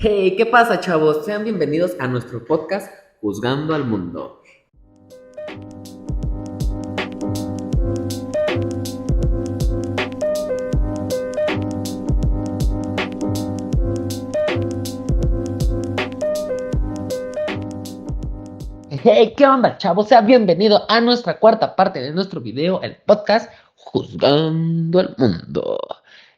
Hey, ¿qué pasa, chavos? Sean bienvenidos a nuestro podcast Juzgando al Mundo. Hey, ¿qué onda, chavos? Sean bienvenidos a nuestra cuarta parte de nuestro video, el podcast Juzgando al Mundo.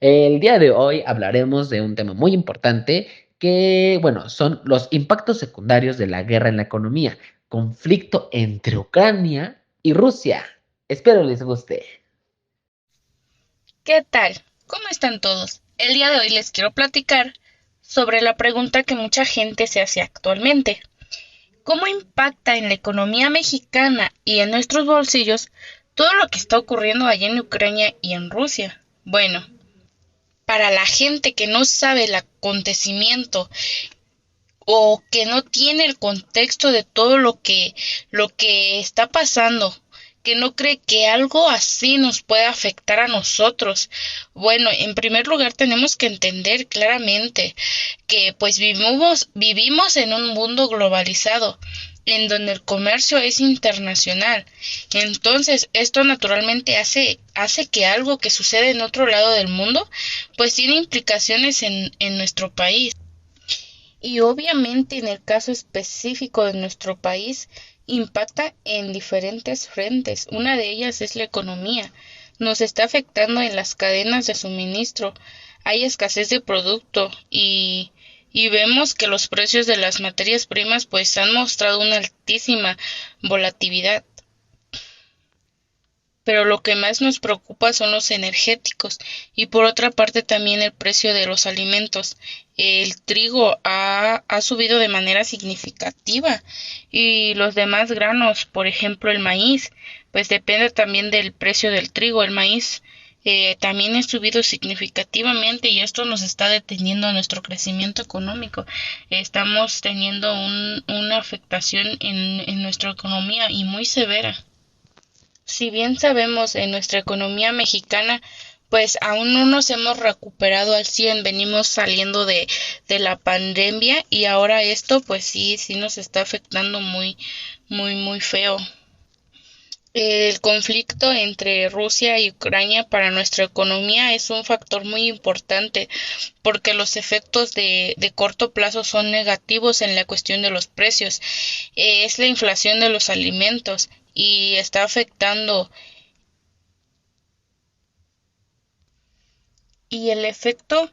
El día de hoy hablaremos de un tema muy importante que, bueno, son los impactos secundarios de la guerra en la economía, conflicto entre Ucrania y Rusia. Espero les guste. ¿Qué tal? ¿Cómo están todos? El día de hoy les quiero platicar sobre la pregunta que mucha gente se hace actualmente. ¿Cómo impacta en la economía mexicana y en nuestros bolsillos todo lo que está ocurriendo allá en Ucrania y en Rusia? Bueno, para la gente que no sabe el acontecimiento o que no tiene el contexto de todo lo que está pasando, que no cree que algo así nos puede afectar a nosotros. Bueno, en primer lugar tenemos que entender claramente que pues vivimos en un mundo globalizado en donde el comercio es internacional. Entonces, esto naturalmente hace que algo que sucede en otro lado del mundo pues tiene implicaciones en nuestro país. Y obviamente en el caso específico de nuestro país impacta en diferentes frentes. Una de ellas es la economía. Nos está afectando en las cadenas de suministro. Hay escasez de producto y vemos que los precios de las materias primas pues han mostrado una altísima volatilidad. Pero lo que más nos preocupa son los energéticos y por otra parte también el precio de los alimentos. El trigo ha subido de manera significativa y los demás granos, por ejemplo el maíz, pues depende también del precio del trigo. El maíz también ha subido significativamente y esto nos está deteniendo nuestro crecimiento económico. Estamos teniendo una afectación en nuestra economía y muy severa. Si bien sabemos en nuestra economía mexicana, pues aún no nos hemos recuperado al 100, venimos saliendo de la pandemia y ahora esto pues sí nos está afectando muy feo. El conflicto entre Rusia y Ucrania para nuestra economía es un factor muy importante porque los efectos de corto plazo son negativos en la cuestión de los precios. Es la inflación de los alimentos y está afectando y el efecto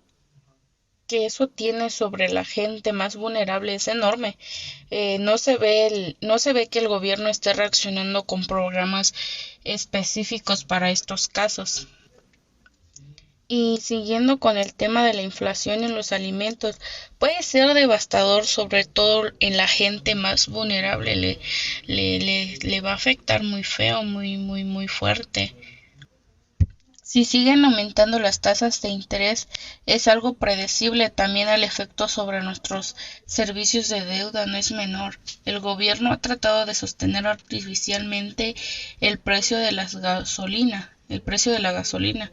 que eso tiene sobre la gente más vulnerable es enorme. No se ve que el gobierno esté reaccionando con programas específicos para estos casos. Y siguiendo con el tema de la inflación en los alimentos, puede ser devastador, sobre todo en la gente más vulnerable, le va a afectar muy feo, muy fuerte. Si siguen aumentando las tasas de interés, es algo predecible. También el efecto sobre nuestros servicios de deuda no es menor. El gobierno ha tratado de sostener artificialmente el precio de el precio de la gasolina,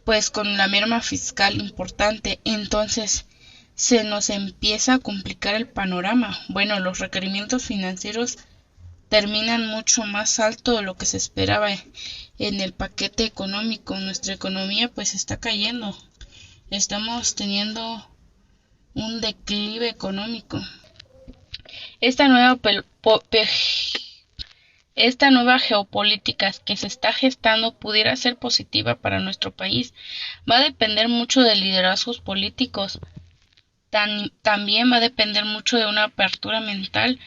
pues con la merma fiscal importante. Entonces, se nos empieza a complicar el panorama. Bueno, los requerimientos financieros terminan mucho más alto de lo que se esperaba en el paquete económico. Nuestra economía pues está cayendo. Estamos teniendo un declive económico. Esta nueva esta nueva geopolítica que se está gestando pudiera ser positiva para nuestro país. Va a depender mucho de liderazgos políticos. También va a depender mucho de una apertura mental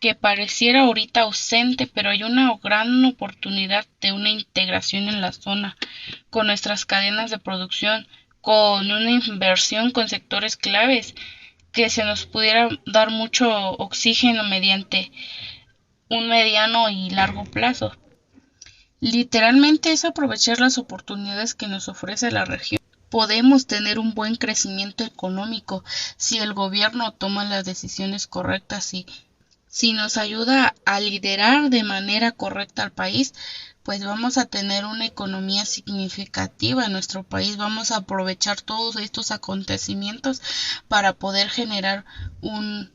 que pareciera ahorita ausente, pero hay una gran oportunidad de una integración en la zona, con nuestras cadenas de producción, con una inversión con sectores claves, que se nos pudiera dar mucho oxígeno mediante un mediano y largo plazo. Literalmente es aprovechar las oportunidades que nos ofrece la región. Podemos tener un buen crecimiento económico si el gobierno toma las decisiones correctas y si nos ayuda a liderar de manera correcta al país, pues vamos a tener una economía significativa en nuestro país. Vamos a aprovechar todos estos acontecimientos para poder generar un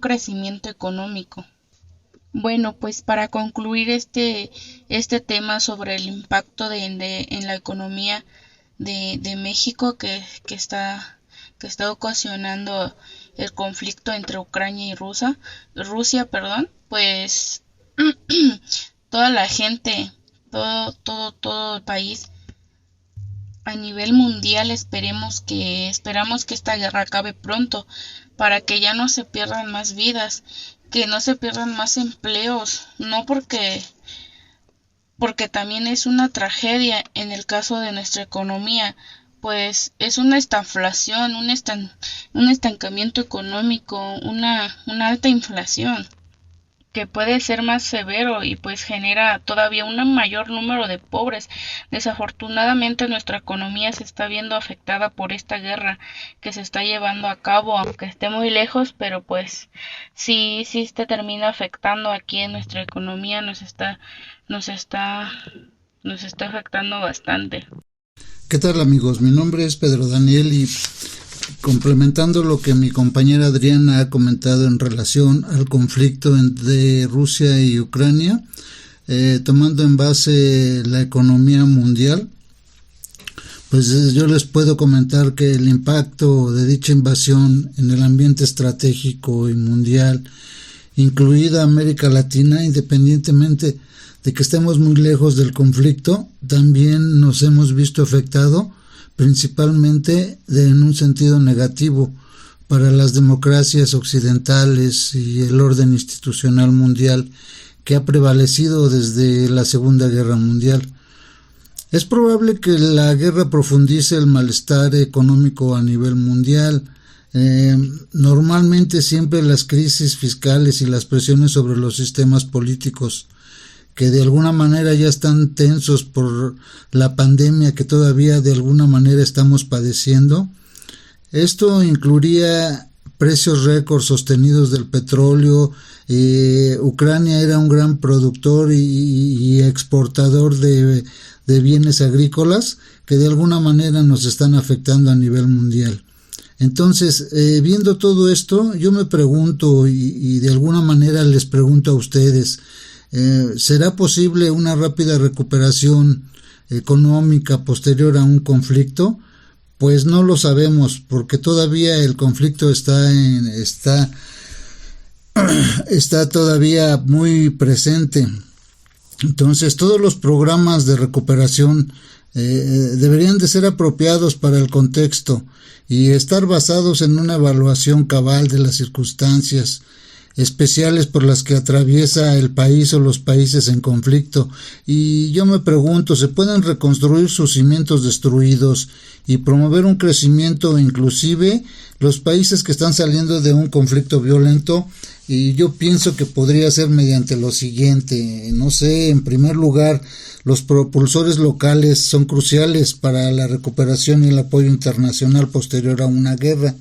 crecimiento económico. Bueno, pues para concluir este tema sobre el impacto en la economía de México que está ocasionando el conflicto entre Ucrania y Rusia, pues toda la gente, todo el país a nivel mundial esperamos que esta guerra acabe pronto para que ya no se pierdan más vidas, que no se pierdan más empleos, no porque también es una tragedia en el caso de nuestra economía, pues es una estanflación, un estancamiento económico, una alta inflación que puede ser más severo y pues genera todavía un mayor número de pobres. Desafortunadamente nuestra economía se está viendo afectada por esta guerra que se está llevando a cabo, aunque esté muy lejos, pero pues sí te termina afectando aquí en nuestra economía, nos está afectando bastante. ¿Qué tal, amigos? Mi nombre es Pedro Daniel y complementando lo que mi compañera Adriana ha comentado en relación al conflicto entre Rusia y Ucrania, tomando en base la economía mundial, pues yo les puedo comentar que el impacto de dicha invasión en el ambiente estratégico y mundial, incluida América Latina, independientemente de que estemos muy lejos del conflicto, también nos hemos visto afectado principalmente en un sentido negativo para las democracias occidentales y el orden institucional mundial que ha prevalecido desde la Segunda Guerra Mundial. Es probable que la guerra profundice el malestar económico a nivel mundial. Normalmente siempre las crisis fiscales y las presiones sobre los sistemas políticos que de alguna manera ya están tensos por la pandemia que todavía de alguna manera estamos padeciendo. Esto incluiría precios récords sostenidos del petróleo. Ucrania era un gran productor y exportador de bienes agrícolas que de alguna manera nos están afectando a nivel mundial. Entonces, viendo todo esto, yo me pregunto y de alguna manera les pregunto a ustedes, ¿será posible una rápida recuperación económica posterior a un conflicto? Pues no lo sabemos, porque todavía el conflicto está todavía muy presente. Entonces, todos los programas de recuperación deberían de ser apropiados para el contexto y estar basados en una evaluación cabal de las circunstancias especiales por las que atraviesa el país o los países en conflicto. Y yo me pregunto, ¿se pueden reconstruir sus cimientos destruidos y promover un crecimiento inclusive los países que están saliendo de un conflicto violento? Y yo pienso que podría ser mediante lo siguiente, no sé, en primer lugar, los propulsores locales son cruciales para la recuperación y el apoyo internacional posterior a una guerra.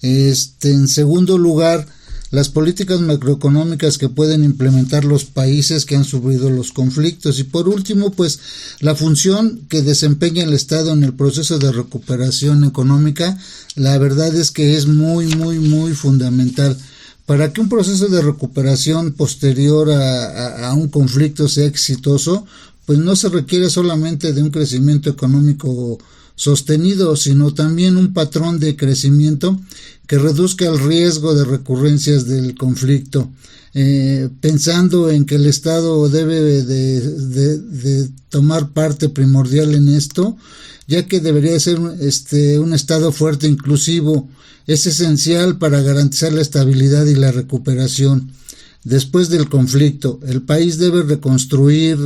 En segundo lugar, las políticas macroeconómicas que pueden implementar los países que han sufrido los conflictos. Y por último, pues la función que desempeña el Estado en el proceso de recuperación económica, la verdad es que es muy fundamental. Para que un proceso de recuperación posterior a un conflicto sea exitoso, pues no se requiere solamente de un crecimiento económico sostenido, sino también un patrón de crecimiento que reduzca el riesgo de recurrencias del conflicto, pensando en que el Estado debe de tomar parte primordial en esto, ya que debería ser un Estado fuerte e inclusivo. Es esencial para garantizar la estabilidad y la recuperación. Después del conflicto, el país debe reconstruir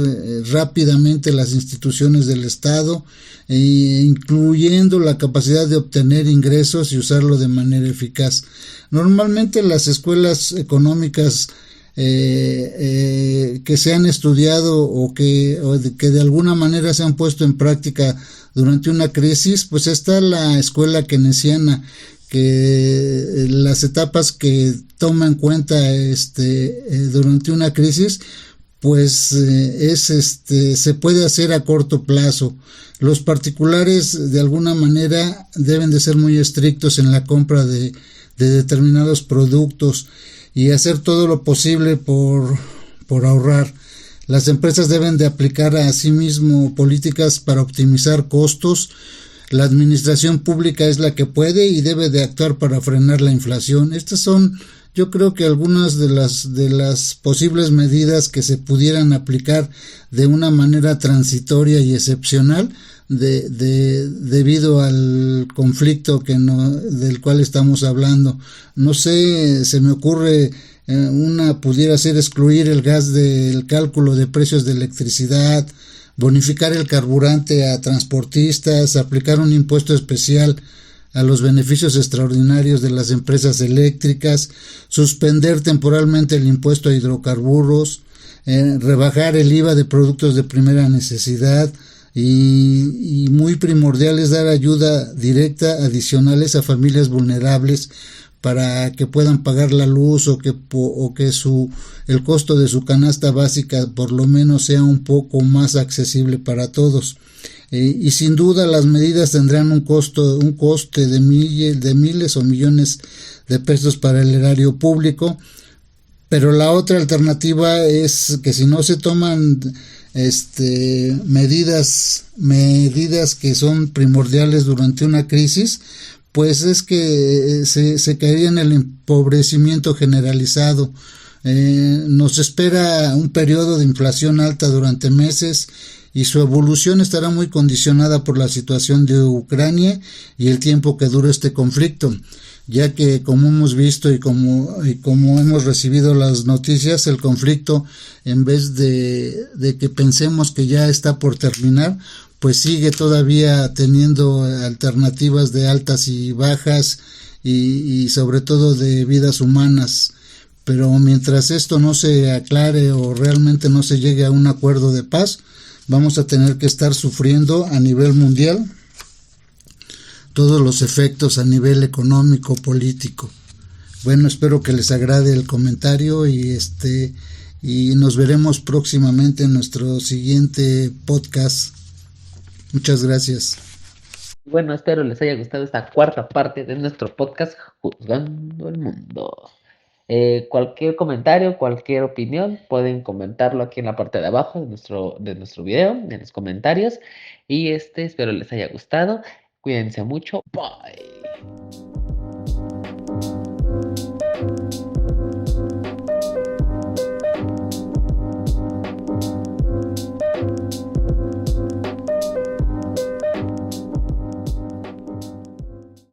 rápidamente las instituciones del Estado, incluyendo la capacidad de obtener ingresos y usarlo de manera eficaz. Normalmente las escuelas económicas que se han estudiado o que de alguna manera se han puesto en práctica durante una crisis, pues está la escuela keynesiana, que las etapas que toma en cuenta durante una crisis, pues se puede hacer a corto plazo. Los particulares de alguna manera deben de ser muy estrictos en la compra de determinados productos y hacer todo lo posible por ahorrar. Las empresas deben de aplicar a sí mismo políticas para optimizar costos. La administración pública es la que puede y debe de actuar para frenar la inflación. Estas son, yo creo que algunas de las posibles medidas que se pudieran aplicar de una manera transitoria y excepcional debido al conflicto del cual estamos hablando. No sé, se me ocurre una pudiera ser excluir el gas del cálculo de precios de electricidad, bonificar el carburante a transportistas, aplicar un impuesto especial a los beneficios extraordinarios de las empresas eléctricas, suspender temporalmente el impuesto a hidrocarburos, rebajar el IVA de productos de primera necesidad y muy primordial es dar ayuda directa adicionales a familias vulnerables para que puedan pagar la luz o que el costo de su canasta básica por lo menos sea un poco más accesible para todos. Y sin duda las medidas tendrán un coste de miles o millones de pesos para el erario público, pero la otra alternativa es que si no se toman medidas que son primordiales durante una crisis, pues es que se caería en el empobrecimiento generalizado. Nos espera un periodo de inflación alta durante meses y su evolución estará muy condicionada por la situación de Ucrania y el tiempo que dure este conflicto, ya que como hemos visto y como hemos recibido las noticias, el conflicto, en vez de que pensemos que ya está por terminar, pues sigue todavía teniendo alternativas de altas y bajas y sobre todo de vidas humanas. Pero mientras esto no se aclare o realmente no se llegue a un acuerdo de paz, vamos a tener que estar sufriendo a nivel mundial todos los efectos a nivel económico, político. Bueno, espero que les agrade el comentario y nos veremos próximamente en nuestro siguiente podcast. Muchas gracias. Bueno, espero les haya gustado esta cuarta parte de nuestro podcast Juzgando el Mundo. Cualquier comentario, cualquier opinión, pueden comentarlo aquí en la parte de abajo de nuestro video, en los comentarios. Y espero les haya gustado. Cuídense mucho. Bye.